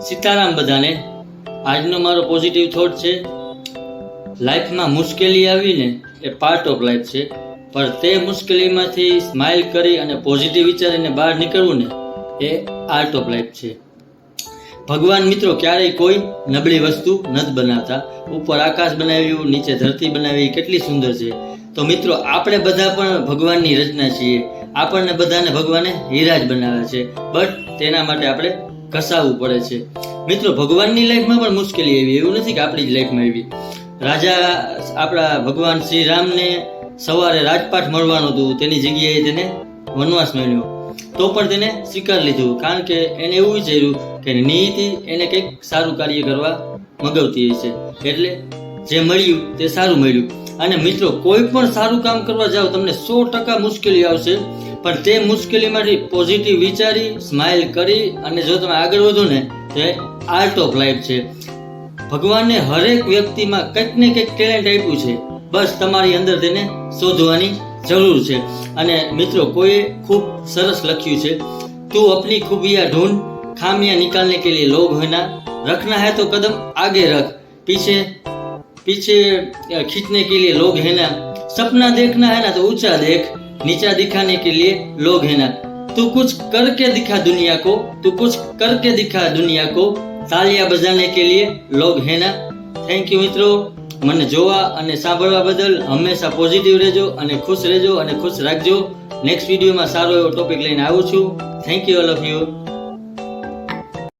સીતારામ બધાને. આજનો મારો પોઝિટિવ થોટ છે, લાઈફમાં મુશ્કેલી આવીને એ પાર્ટ ઓફ લાઈફ છે, પણ તે મુશ્કેલીમાંથી સ્માઇલ કરી અને પોઝિટિવ વિચારીને બહાર નીકળવું ને એ આર્ટ ઓફ લાઈફ છે. ભગવાન મિત્રો ક્યારેય કોઈ નબળી વસ્તુ નથી બનાવતા. ઉપર આકાશ બનાવ્યું, નીચે ધરતી બનાવી, કેટલી સુંદર છે. તો મિત્રો આપણે બધા પણ ભગવાનની રચના છીએ. આપણને બધાને ભગવાને હીરા જ બનાવ્યા છે, બટ તેના માટે આપણે ઘસાવવું પડે છે. મિત્રો ભગવાનની લાઈફમાં પણ મુશ્કેલી આવી, એવું નથી કે આપણી જ લાઈફમાં આવી. રાજા આપણા ભગવાન શ્રી રામને સવારે રાજપાટ મળવાનું હતું, તેની જગ્યાએ તેને વનવાસ મળ્યો, તો પણ તેને સ્વીકાર લીધું, કારણ કે એને એવું વિચાર્યું કે નીતિ એને કંઈક સારું કાર્ય કરવા મગવતી છે, એટલે જે મળ્યું તે સારું મળ્યું. અને મિત્રો કોઈ પણ સારું કામ કરવા જાઓ તમને 100% મુશ્કેલી આવશે, પણ તે મુશ્કેલીમાંથી પોઝિટિવ વિચારી, સ્માઇલ કરી અને જો તમે આગળ વધો ને તો એ આર્ટ ઓફ લાઈફ છે. ભગવાને હરેક વ્યક્તિમાં કંઈક ને કંઈક ટેલેન્ટ આપ્યું છે, બસ તમારી અંદર તેને શોધવાની જરૂર છે. અને મિત્રો કોઈએ ખૂબ સરસ લખ્યું છે, તું अपनी खूबियां ढूंढ, खामियां निकालने के लिए लोग है ना, रखना है तो कदम आगे रख, पीछे खींचने के लिए लोग है ना, सपना देखना है ना तो ऊंचा देख, नीचा दिखाने के लिए लोग है ना, तू कुछ करके दिखा दुनिया को, तू कुछ करके दिखा दुनिया को, तालियां बजाने के लिए लोग है ना. થેન્ક યુ મિત્રો, મને જોવા અને સાંભળવા બદલ. હંમેશા પોઝિટિવ રહેજો અને ખુશ રહેજો અને ખુશ રાખજો. નેક્સ્ટ વિડીયોમાં સારો એવો ટોપિક લઈને આવું છું. Thank you all of you.